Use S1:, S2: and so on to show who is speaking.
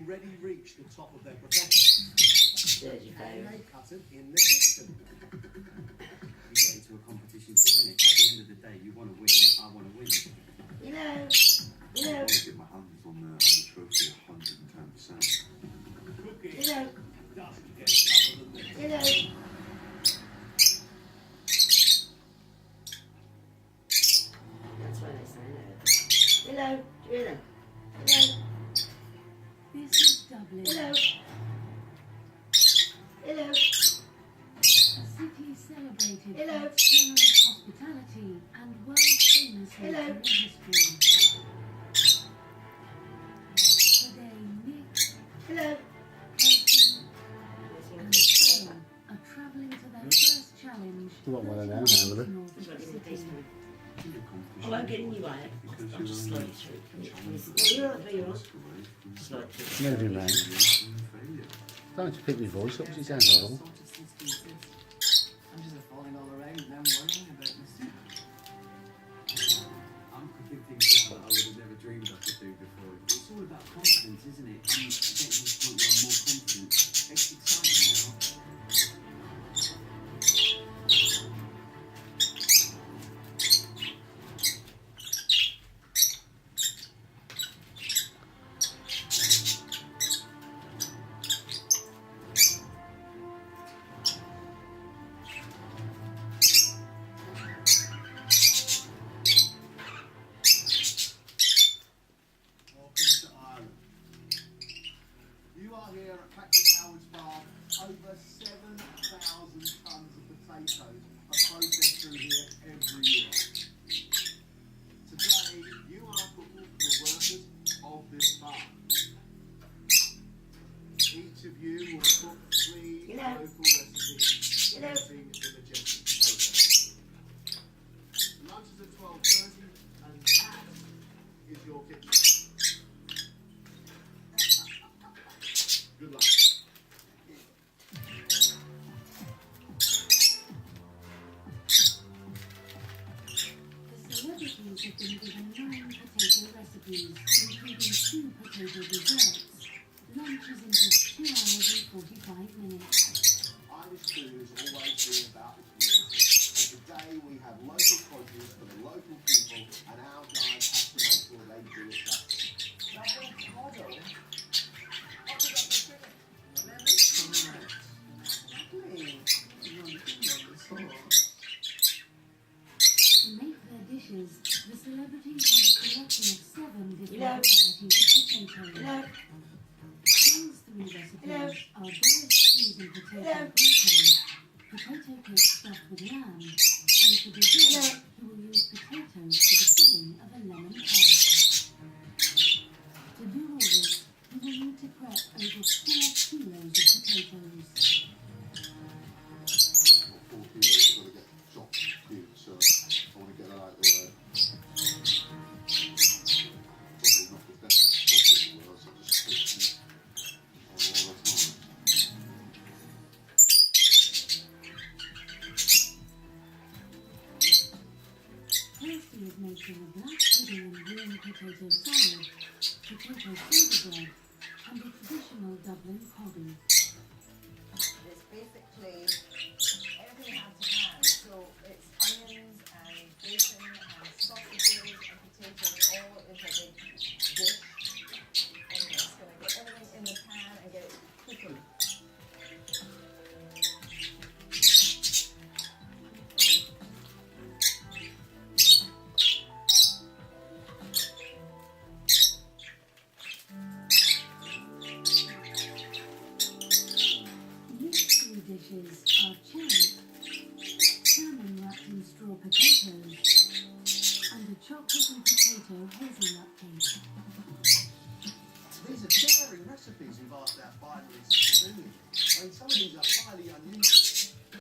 S1: already reached the top of their profession.
S2: There you go.
S1: They cut it in the kitchen.
S3: You get into a competition to win it. At the end of the day, you want to win. I want to win.
S2: Hello.
S4: I
S2: Hello.
S4: want to get my hands on the trophy 110%.
S1: Cooking
S2: Hello.
S1: doesn't get tougher than this.
S2: Hello. That's why they say hello. Hello. Do you hear them? Hello.
S5: This is Dublin,
S2: Hello. Hello.
S5: a city celebrated
S2: Hello.
S5: for its generous hospitality and world-famous
S2: Hello.
S5: literary history. Today, Nick,
S2: Hello.
S5: Kirsten, and Phil are travelling to their first challenge.
S6: You want one of them,
S5: to
S6: Emily?
S5: North
S2: This might be the
S5: City.
S2: taste one.
S4: I
S2: I won't get in you by it.
S4: Because
S2: I'll
S4: you're
S2: just
S4: only
S2: slide it through.
S4: challenge
S2: Well, you're on, you're on.
S4: away from
S2: Slide through.
S6: Never been round.
S4: failure.
S6: Don't pick my voice up, she sounds horrible.
S3: I'm just falling all around now, worrying about this. I'm cooking things now that I would have never dreamed I could do before. It's all about confidence, isn't it? And getting to the point where I'm more confident. It's exciting now.
S1: Welcome to Ireland. You are here at Patrick Howard's farm. Over 7,000 tons of potatoes are processed through here every year. Today, you are cooking for the workers of this farm. Each of you will cook 3
S2: Hello.
S1: local recipes
S2: Hello.
S1: using the majestic potato. The lunch is at 12:30 and that is your kitchen. Good luck.
S5: The celebrities have been given 9 potato recipes, including 2 potato desserts. Lunch is in just 2 hours and 45 minutes.
S1: Irish food has always been about the community. And today we have local produce for the local people, and our guys have to make sure they do it justice.
S5: To make their dishes, the celebrities have a collection of 7 different
S2: Hello.
S5: varieties of potatoes.
S2: Hello.
S5: These 3 recipes
S2: Hello.
S5: are boiled peas and potato
S2: Hello.
S5: gratin, potato cake stuffed with lamb, and for dessert,
S2: Hello.
S5: you will use potatoes for the filling of a lemon tart. To do all this, you will need to prep over 4 kilos of potatoes.
S4: 4 kilos got to get chopped cube, so I want to get that out of the way. Probably not the best possible way, so just takes me all the time.
S5: Kirsty is making a black pudding and green potato salad, potato soda bread, and a traditional Dublin cobby.
S7: It's basically everything you have to hand. So it's onions and bacon and sausages and potatoes all into a big dish. And it's going to get everything in the pan and get it cooking.
S5: These 3 dishes are chili, salmon wrapped in straw potatoes, and a chocolate and potato hazelnut cake.
S1: These are daring recipes we've asked our finalists to do. I mean, some of these are highly unusual.